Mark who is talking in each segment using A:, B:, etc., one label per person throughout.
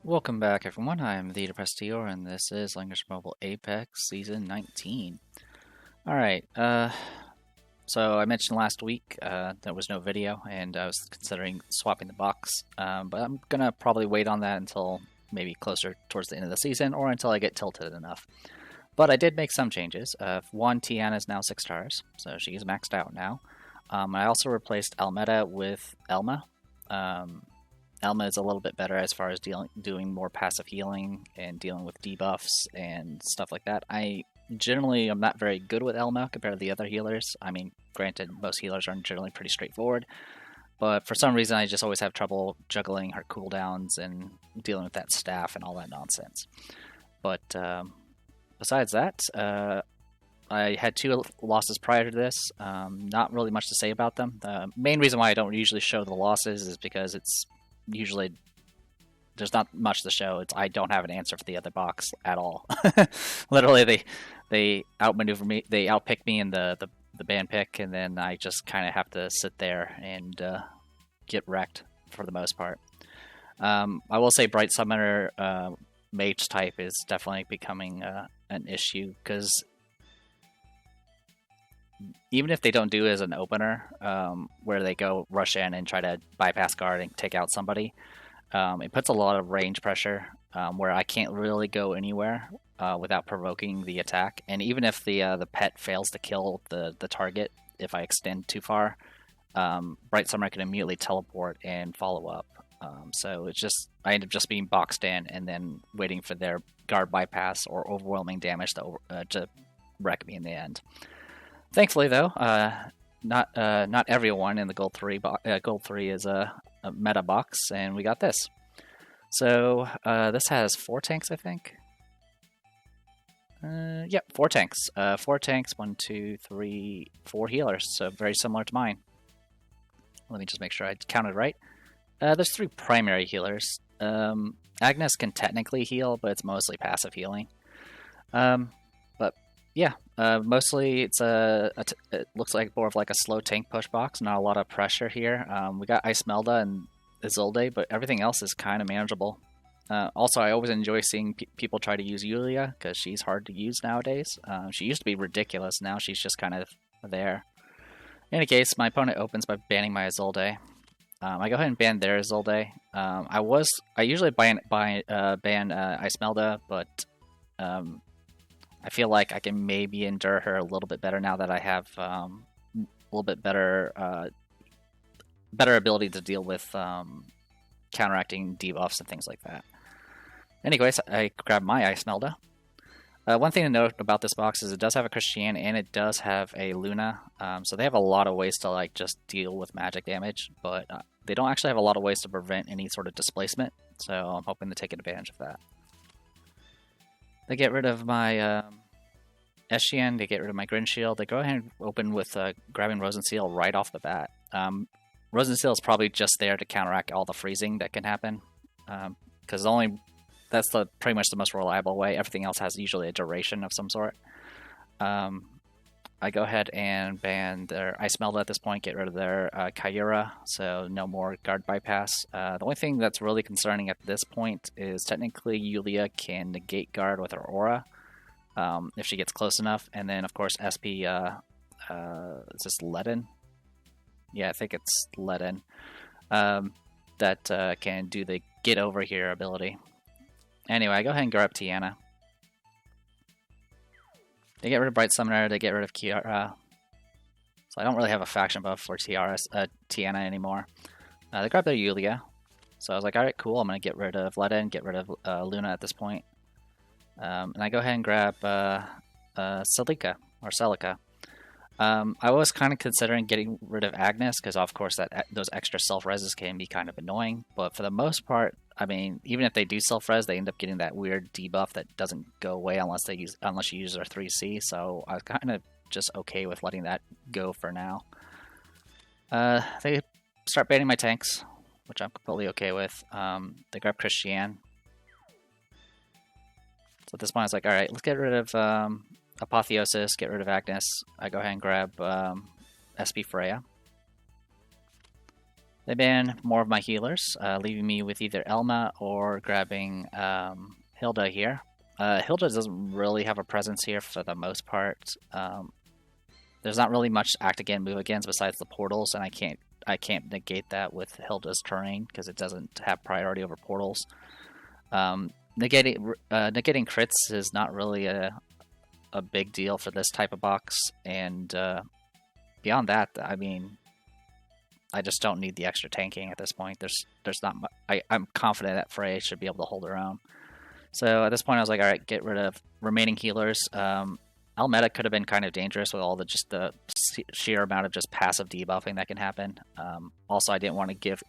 A: Welcome back, everyone. I am the Depressed Eeyore, and this is Langrisser Mobile Apex Season 19. Alright, so I mentioned last week there was no video, and I was considering swapping the box, but I'm gonna probably wait on that until maybe closer towards the end of the season, or until I get tilted enough. But I did make some changes. One, Tiana is now 6 stars, so she's maxed out now. I also replaced Almeda with Elma. Elma is a little bit better as far as doing more passive healing and dealing with debuffs and stuff like that. I generally am not very good with Elma compared to the other healers. I mean, granted, most healers are generally pretty straightforward, but for some reason I just always have trouble juggling her cooldowns and dealing with that staff and all that nonsense. But besides that, I had 2 losses prior to this. Not really much to say about them. The main reason why I don't usually show the losses is because it's usually there's not much to show. I don't have an answer for the other box at all. Literally, they outmaneuver me, they outpick me in the ban pick, and then I just kind of have to sit there and get wrecked for the most part. I will say Bright Summoner mage type is definitely becoming an issue, because even if they don't do it as an opener, where they go rush in and try to bypass guard and take out somebody, it puts a lot of range pressure where I can't really go anywhere without provoking the attack. And even if the pet fails to kill the target, if I extend too far, Bright Summer can immediately teleport and follow up. So it's just, I end up just being boxed in and then waiting for their guard bypass or overwhelming damage to wreck me in the end. Thankfully, though, not everyone in the Gold 3 is a meta box, and we got this. So this has 4 tanks, I think. Yep, 4 tanks. 4 tanks, 1, 2, 3, 4 healers. So very similar to mine. Let me just make sure I counted right. There's 3 primary healers. Agnes can technically heal, but it's mostly passive healing. But yeah, mostly it looks like more of like a slow tank push box, not a lot of pressure here. We got Icemelda and Isolde, but everything else is kind of manageable. Also, I always enjoy seeing people try to use Yulia, because she's hard to use nowadays. She used to be ridiculous, now she's just kind of there. In any case, my opponent opens by banning my Isolde. I go ahead and ban their Isolde. I usually ban Icemelda, but I feel like I can maybe endure her a little bit better now that I have a little bit better ability to deal with counteracting debuffs and things like that. Anyways, I grab my Icemelda. One thing to note about this box is it does have a Christiane and it does have a Luna, so they have a lot of ways to like just deal with magic damage, but they don't actually have a lot of ways to prevent any sort of displacement, so I'm hoping to take advantage of that. They get rid of my S19, they get rid of my Grin Shield. They go ahead and open with grabbing Rosenseal right off the bat. Rosenseal is probably just there to counteract all the freezing that can happen, because that's pretty much the most reliable way. Everything else has usually a duration of some sort. I go ahead and ban their Icemelda at this point, get rid of their Kyura, so no more guard bypass. The only thing that's really concerning at this point is technically Yulia can negate guard with her aura if she gets close enough, and then of course SP, is this Ledin? Yeah, I think it's Ledin, that can do the get over here ability. Anyway, I go ahead and grab Tiana. They get rid of Bright Summoner, they get rid of Kiara. So I don't really have a faction buff for Tiana anymore. They grab their Yulia. So I was like, alright, cool, I'm going to get rid of Ledin, get rid of Luna at this point. And I go ahead and grab Celica. I was kind of considering getting rid of Agnes, because of course those extra self-reses can be kind of annoying, but for the most part, I mean, even if they do self-res, they end up getting that weird debuff that doesn't go away unless you use their 3C, so I was kind of just okay with letting that go for now. They start banning my tanks, which I'm completely okay with. They grab Christiane. So at this point I was like, alright, let's get rid of Apotheosis, get rid of Agnes. I go ahead and grab SP Freya. They ban more of my healers, leaving me with either Elma or grabbing Hilda here. Hilda doesn't really have a presence here for the most part. There's not really much act again, move against besides the portals, and I can't negate that with Hilda's terrain because it doesn't have priority over portals. Negating crits is not really a big deal for this type of box, and beyond that, I mean, I just don't need the extra tanking at this point. There's not much. I'm confident that Freya should be able to hold her own. So at this point, I was like, all right, get rid of remaining healers. Almeda could have been kind of dangerous with all the sheer amount of just passive debuffing that can happen. Also, I didn't want to give.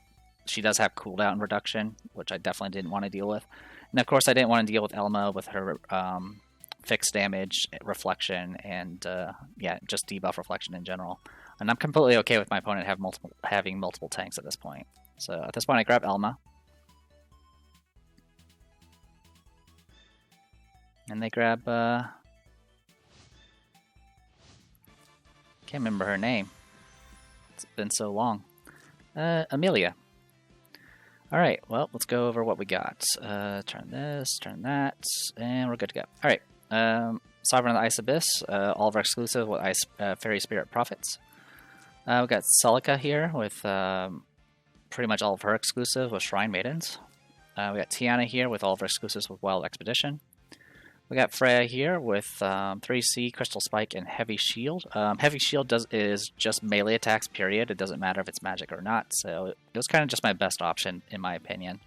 A: She does have cooldown reduction, which I definitely didn't want to deal with. And of course, I didn't want to deal with Elma with her fixed damage, reflection, and yeah, just debuff reflection in general. And I'm completely okay with my opponent having multiple tanks at this point. So at this point, I grab Elma. And they grab... can't remember her name. It's been so long. Amelia. Alright, well, let's go over what we got. Turn this, turn that, and we're good to go. Alright, Sovereign of the Ice Abyss, all of our exclusive with Fairy Spirit Prophets. We got Celica here with pretty much all of her exclusive with Shrine Maidens. We got Tiana here with all of her exclusives with Wild Expedition. We got Freya here with 3C, Crystal Spike, and Heavy Shield. Heavy Shield is just melee attacks, period. It doesn't matter if it's magic or not, so it was kind of just my best option, in my opinion.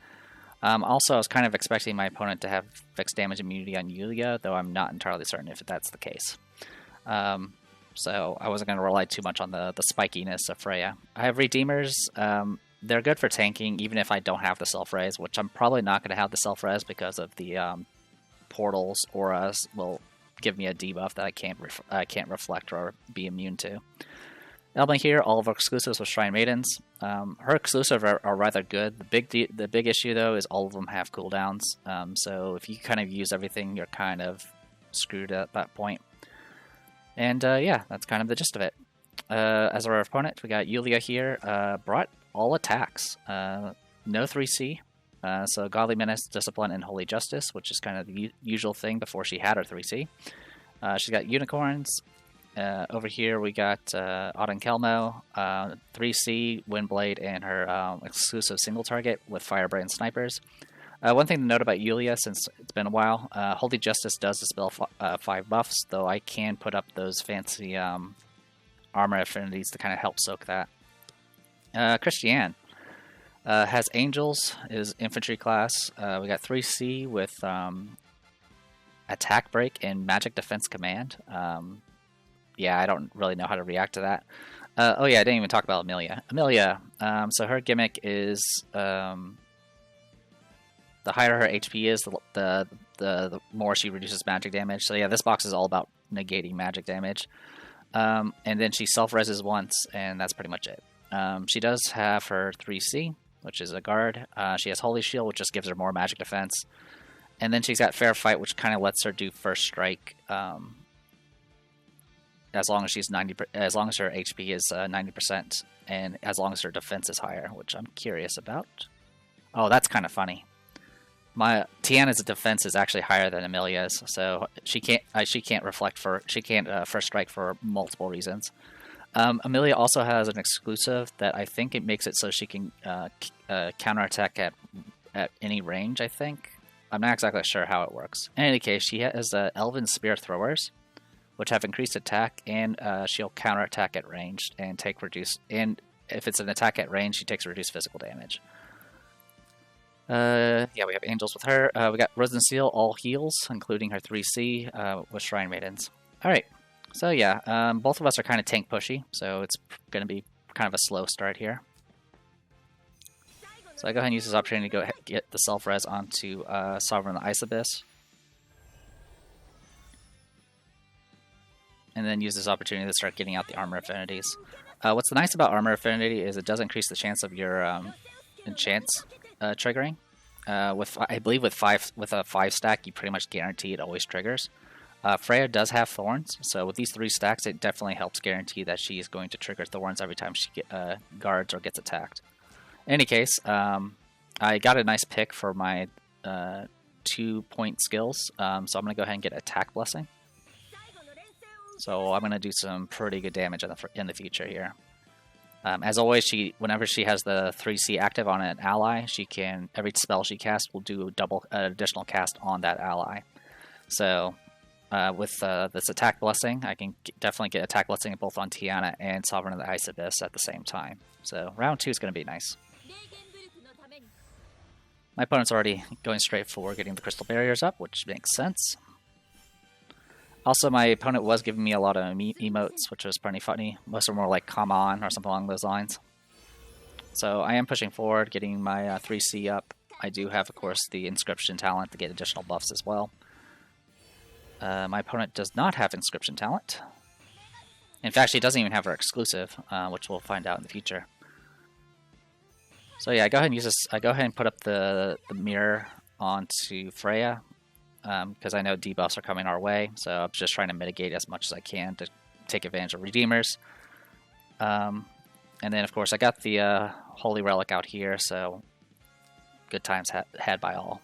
A: Also, I was kind of expecting my opponent to have fixed damage immunity on Yulia, though I'm not entirely certain if that's the case. So I wasn't going to rely too much on the spikiness of Freya. I have Redeemers. They're good for tanking, even if I don't have the self-res, which I'm probably not going to have the self-res because of the portals. Auras will give me a debuff that I can't reflect or be immune to. Elma here, all of her exclusives with Shrine Maidens. Her exclusives are rather good. The big issue, though, is all of them have cooldowns. So if you kind of use everything, you're kind of screwed at that point. And yeah, that's kind of the gist of it. As our opponent, we got Yulia here. Brought all attacks. No 3C. So Godly Menace, Discipline, and Holy Justice, which is kind of the usual thing before she had her 3C. She's got Unicorns. Over here we got Auden Kelmo, 3C, Windblade, and her exclusive single target with Firebrand Snipers. One thing to note about Yulia, since it's been a while, Holy Justice does dispel 5 buffs, though I can put up those fancy armor affinities to kind of help soak that. Christiane has Angels, is infantry class. We got 3C with Attack Break and Magic Defense Command. Yeah, I don't really know how to react to that. Oh yeah, I didn't even talk about Amelia. Amelia, so her gimmick is... the higher her HP is, the more she reduces magic damage. So yeah, this box is all about negating magic damage. And then she self-reses once, and that's pretty much it. She does have her 3C, which is a guard. She has Holy Shield, which just gives her more magic defense. And then she's got Fair Fight, which kind of lets her do First Strike, as long as she's as long as her HP is 90%, and as long as her defense is higher, which I'm curious about. Oh, that's kind of funny. My Tiana's defense is actually higher than Amelia's, so she can't First Strike for multiple reasons. Amelia also has an exclusive that I think it makes it so she can counterattack at any range, I think. I'm not exactly sure how it works. In any case, she has Elven Spear Throwers, which have increased attack, and she'll counterattack at range and take reduced. And if it's an attack at range, she takes reduced physical damage. Yeah, we have Angels with her. We got Risen Seal, all heals, including her 3C with Shrine Maidens. Alright, so yeah, both of us are kind of tank pushy, so it's going to be kind of a slow start here. So I go ahead and use this opportunity to go ahead and get the self-res onto Sovereign of the Ice Abyss. And then use this opportunity to start getting out the armor affinities. What's nice about armor affinity is it does increase the chance of your enchants triggering. I believe with a 5 stack, you pretty much guarantee it always triggers. Freya does have thorns, so with these 3 stacks, it definitely helps guarantee that she is going to trigger thorns every time she guards or gets attacked. In any case, I got a nice pick for my 2-point skills, so I'm going to go ahead and get Attack Blessing. So I'm going to do some pretty good damage in the future here. As always, whenever she has the 3C active on an ally, every spell she casts will do additional cast on that ally. So with this Attack Blessing, I can definitely get Attack Blessing both on Tiana and Sovereign of the Ice Abyss at the same time. So round 2 is going to be nice. My opponent's already going straight for getting the Crystal Barriers up, which makes sense. Also, my opponent was giving me a lot of emotes, which was pretty funny. Most of them were like, come on, or something along those lines. So I am pushing forward, getting my 3C up. I do have, of course, the Inscription talent to get additional buffs as well. My opponent does not have Inscription talent. In fact, she doesn't even have her exclusive, which we'll find out in the future. So yeah, I go ahead and use this. I go ahead and put up the mirror onto Freya, because I know debuffs are coming our way. So I'm just trying to mitigate as much as I can to take advantage of Redeemers. And then, of course, I got the Holy Relic out here, so good times had by all.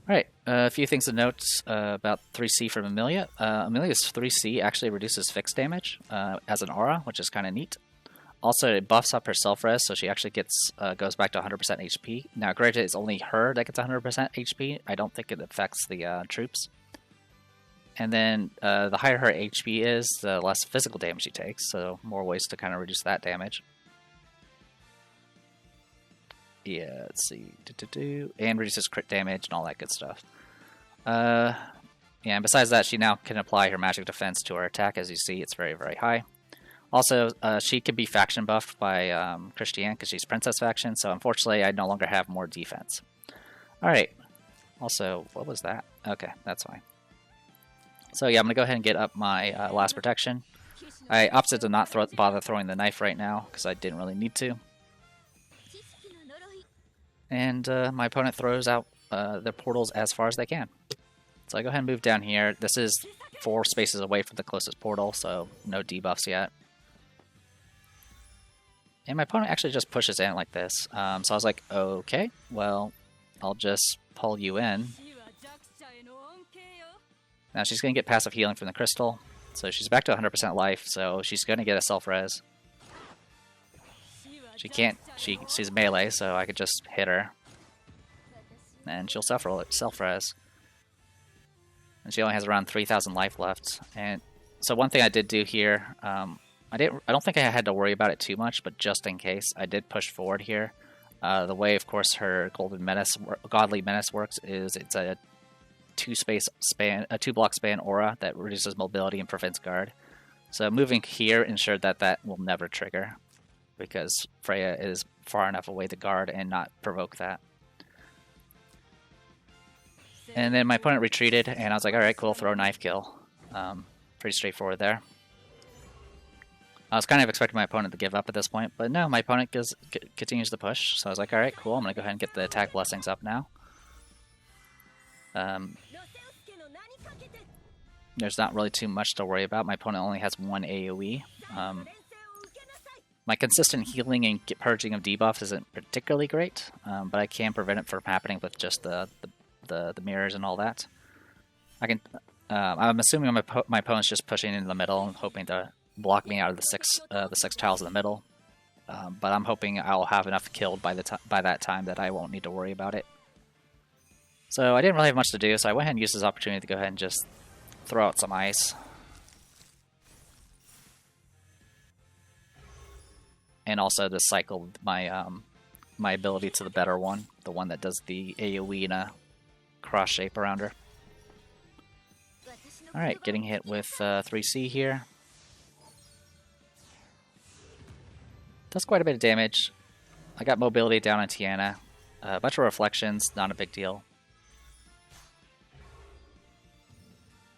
A: Alright, a few things to note about 3C from Amelia. Amelia's 3C actually reduces fixed damage as an aura, which is kind of neat. Also, it buffs up her self-res, so she actually goes back to 100% HP. Now, granted, it's only her that gets 100% HP. I don't think it affects the troops. And then, the higher her HP is, the less physical damage she takes, so more ways to kind of reduce that damage. Yeah, let's see. And reduces crit damage and all that good stuff. Yeah, and besides that, she now can apply her magic defense to her attack. As you see, it's very, very high. Also, she can be faction buffed by Christiane because she's Princess faction, so unfortunately I no longer have more defense. Alright. Also, what was that? Okay, that's fine. So yeah, I'm going to go ahead and get up my last protection. I opted to not bother throwing the knife right now because I didn't really need to. And my opponent throws out their portals as far as they can. So I go ahead and move down here. This is 4 spaces away from the closest portal, so no debuffs yet. And my opponent actually just pushes in like this. So I was like, okay, well, I'll just pull you in. Now she's going to get passive healing from the crystal. So she's back to 100% life, so she's going to get a self-res. She can't, she's melee, so I could just hit her. And she'll self-res. And she only has around 3,000 life left. And so one thing I did do here, I don't think I had to worry about it too much, but just in case, I did push forward here. The way, of course, her Godly Menace works is it's a 2-block span aura that reduces mobility and prevents guard. So moving here ensured that will never trigger, because Freya is far enough away to guard and not provoke that. And then my opponent retreated, and I was like, alright, cool, throw a knife kill. Pretty straightforward there. I was kind of expecting my opponent to give up at this point, but no, my opponent continues to push. So I was like, alright, cool, I'm going to go ahead and get the attack blessings up now. There's not really too much to worry about. My opponent only has 1 AoE. My consistent healing and purging of debuffs isn't particularly great, but I can prevent it from happening with just the mirrors and all that. I'm assuming my opponent's just pushing into the middle and hoping to block me out of the six tiles in the middle. But I'm hoping I'll have enough killed by that time that I won't need to worry about it. So I didn't really have much to do, so I went ahead and used this opportunity to go ahead and just throw out some ice. And also to cycle my my ability to the better one, the one that does the AoE in a cross shape around her. Alright, getting hit with 3C here. Does quite a bit of damage. I got mobility down on Tiana. A bunch of reflections, not a big deal.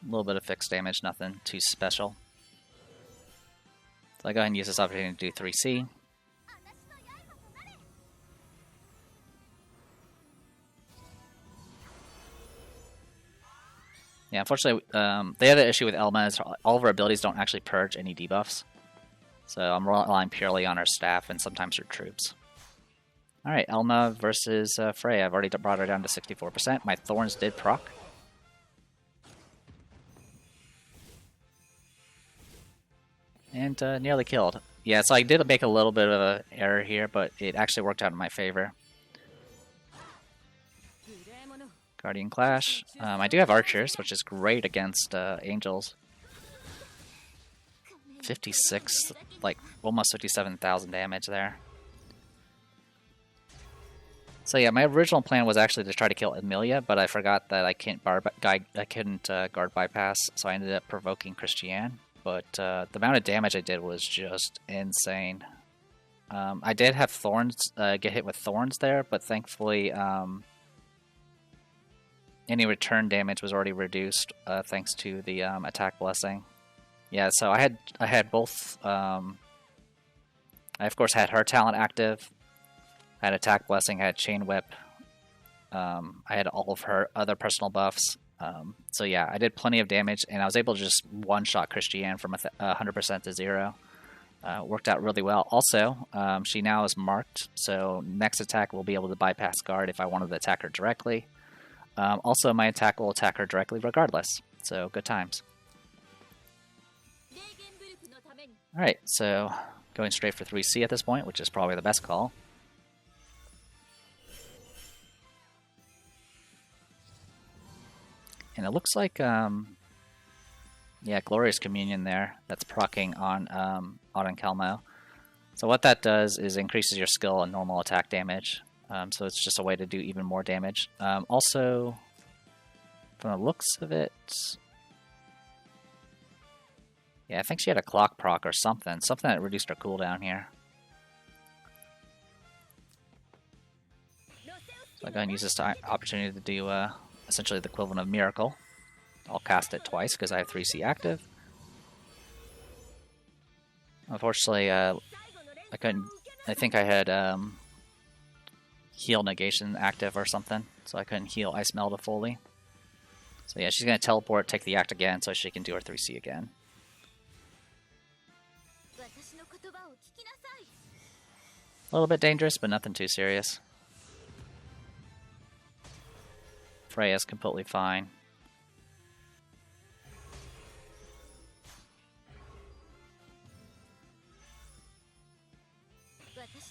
A: A little bit of fixed damage, nothing too special. So I go ahead and use this opportunity to do 3C. Yeah, unfortunately, the other issue with Elma is all of her abilities don't actually purge any debuffs. So I'm relying purely on her staff and sometimes her troops. Alright, Elma versus Frey. I've already brought her down to 64%. My Thorns did proc. And nearly killed. Yeah, so I did make a little bit of an error here, but it actually worked out in my favor. Guardian Clash. I do have archers, which is great against angels. 56, like almost 57,000 damage there. So yeah, my original plan was actually to try to kill Emilia, but I forgot that I couldn't guard bypass, so I ended up provoking Christiane. But the amount of damage I did was just insane. I did have Thorns get hit with Thorns there, but thankfully any return damage was already reduced thanks to the attack blessing. Yeah, so I had both. I of course had her talent active. I had attack blessing. I had chain whip. I had all of her other personal buffs. So yeah, I did plenty of damage, and I was able to just one-shot Christiane from 100% to 0. Worked out really well. Also, she now is marked, so next attack will be able to bypass guard if I wanted to attack her directly. Also, my attack will attack her directly regardless, so good times. Alright, so going straight for 3C at this point, which is probably the best call. And it looks like, yeah, Glorious Communion there. That's proccing on Kelmo. So what that does is increases your skill and normal attack damage. So it's just a way to do even more damage. Also, from the looks of it, yeah, I think she had a clock proc or something. Something that reduced her cooldown here. So I'm going to use this opportunity to do essentially the equivalent of Miracle. I'll cast it twice because I have 3C active. Unfortunately, I couldn't. I think I had Heal Negation active or something, so I couldn't heal Ice Melda fully. So yeah, she's going to teleport, take the act again, so she can do her 3C again. A little bit dangerous, but nothing too serious. Freya's completely fine.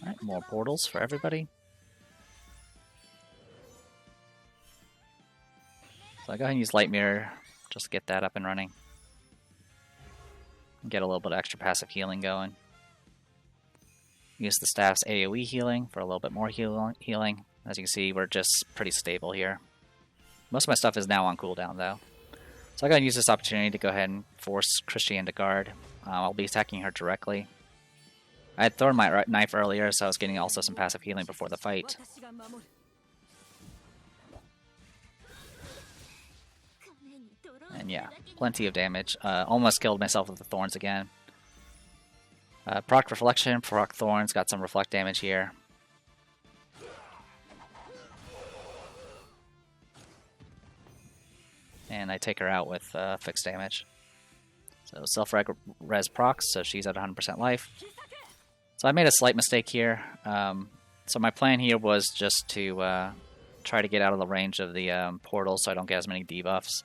A: Alright, more portals for everybody. So I go ahead and use Light Mirror just to get that up and running. Get a little bit of extra passive healing going. Use the staff's AoE healing for a little bit more healing. As you can see, we're just pretty stable here. Most of my stuff is now on cooldown, though. So I'm going to use this opportunity to go ahead and force Christiane to guard. I'll be attacking her directly. I had thrown my knife earlier, so I was getting also some passive healing before the fight. And yeah, plenty of damage. Almost killed myself with the Thorns again. Proc Reflection, proc Thorns, got some reflect damage here. And I take her out with fixed damage. So self-res procs, so she's at 100% life. So I made a slight mistake here. So my plan here was just to try to get out of the range of the portal so I don't get as many debuffs,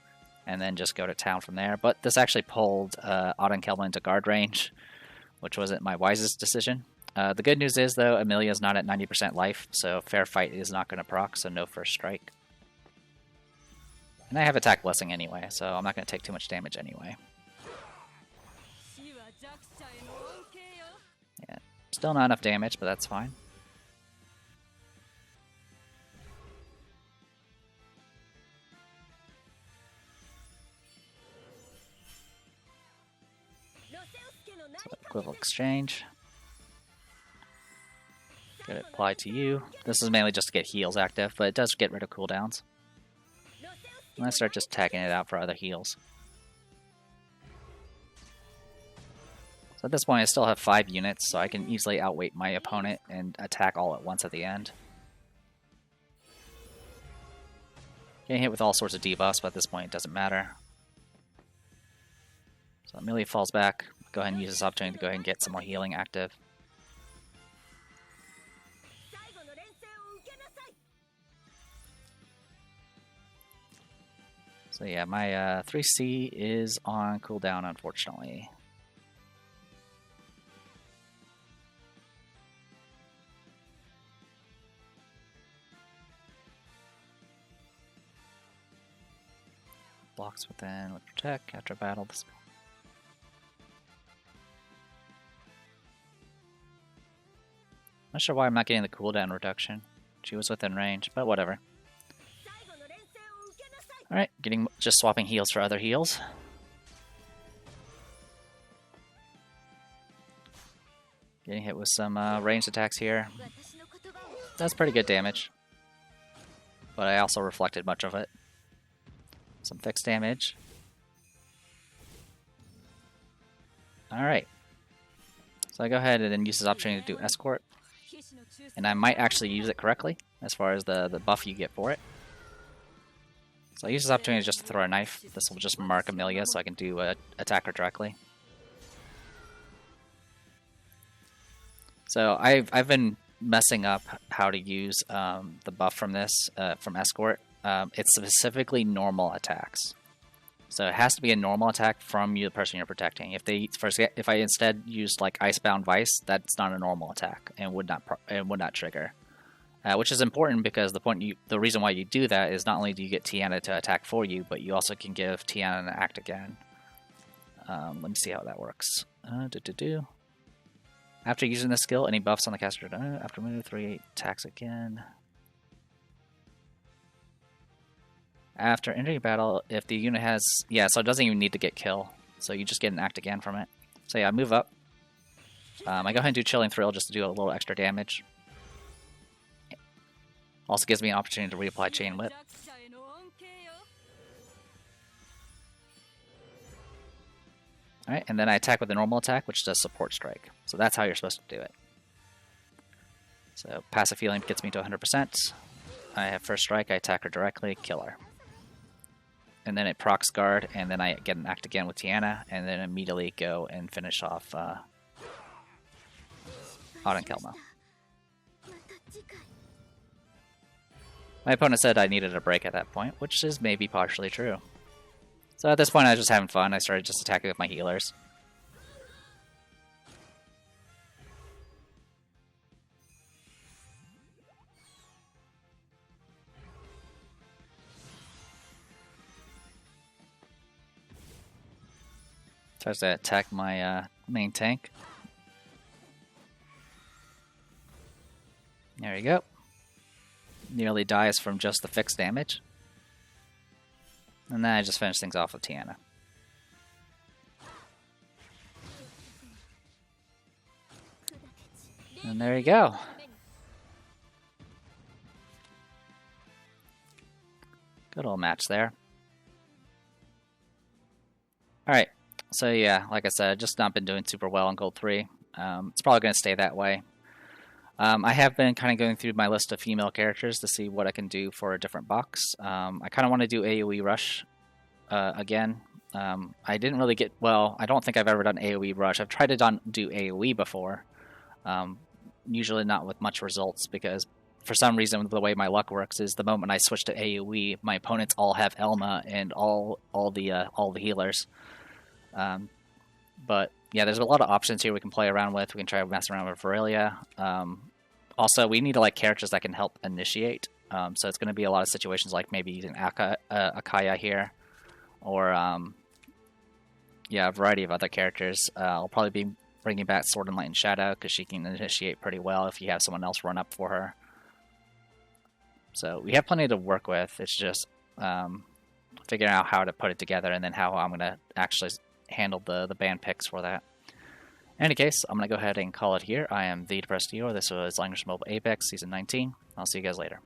A: and then just go to town from there. But this actually pulled Auden Kelmo into guard range, which wasn't my wisest decision. The good news is, though, Emilia's not at 90% life, so Fair Fight is not going to proc, so no first strike. And I have attack blessing anyway, so I'm not going to take too much damage anyway. Yeah, still not enough damage, but that's fine. So equivalent exchange. Get it applied to you. This is mainly just to get heals active, but it does get rid of cooldowns. And I start just tagging it out for other heals. So at this point I still have 5 units, so I can easily outweight my opponent and attack all at once at the end. Getting hit with all sorts of debuffs, but at this point it doesn't matter. So Emilia falls back, go ahead and use this opportunity to go ahead and get some more healing active. So yeah, my 3C is on cooldown, unfortunately. Blocks within with protect after battle. Not sure why I'm not getting the cooldown reduction. She was within range, but whatever. Alright, just swapping heals for other heals. Getting hit with some ranged attacks here. That's pretty good damage. But I also reflected much of it. Some fixed damage. Alright. So I go ahead and then use this opportunity to do escort. And I might actually use it correctly as far as the buff you get for it. So I use this opportunity just to throw a knife. This will just mark Amelia so I can do attack her directly. So I've been messing up how to use the buff from this, from escort. It's specifically normal attacks. So it has to be a normal attack from you, the person you're protecting. If I instead used like Icebound Vice, that's not a normal attack and would not trigger. Which is important because the reason why you do that is not only do you get Tiana to attack for you, but you also can give Tiana an act again. Let me see how that works. After using this skill, any buffs on the caster after move 3 attacks again. After entering battle, if the unit has... Yeah, so it doesn't even need to get kill. So you just get an act again from it. So yeah, I move up. I go ahead and do Chilling Thrill just to do a little extra damage. Also gives me an opportunity to reapply Chain Whip. Alright, and then I attack with a normal attack, which does Support Strike. So that's how you're supposed to do it. So passive healing gets me to 100%. I have First Strike, I attack her directly, kill her. And then it procs guard, and then I get an act again with Tiana, and then immediately go and finish off Kelma. My opponent said I needed a break at that point, which is maybe partially true. So at this point I was just having fun, I started just attacking with my healers. Tries to attack my main tank. There you go. Nearly dies from just the fixed damage. And then I just finish things off with Tiana. And there you go. Good old match there. Alright. So yeah, like I said, just not been doing super well on Gold 3. It's probably going to stay that way. I have been kind of going through my list of female characters to see what I can do for a different box. I kind of want to do AoE Rush again. I didn't really get... Well, I don't think I've ever done AoE Rush. I've tried to do AoE before. Usually not with much results because for some reason the way my luck works is the moment I switch to AoE, my opponents all have Elma and all the healers. But yeah, there's a lot of options here we can play around with. We can try to mess around with Virilia. Also, we need to like characters that can help initiate. So it's going to be a lot of situations like maybe using Akaya here, or yeah, a variety of other characters. I'll probably be bringing back Sword and Light and Shadow because she can initiate pretty well if you have someone else run up for her. So we have plenty to work with. It's just figuring out how to put it together and then how I'm going to actually handle the band picks for that. In any case, I'm going to go ahead and call it here. I am the Depressed Eeyore. This was Langrisser Mobile Apex Season 19. I'll see you guys later.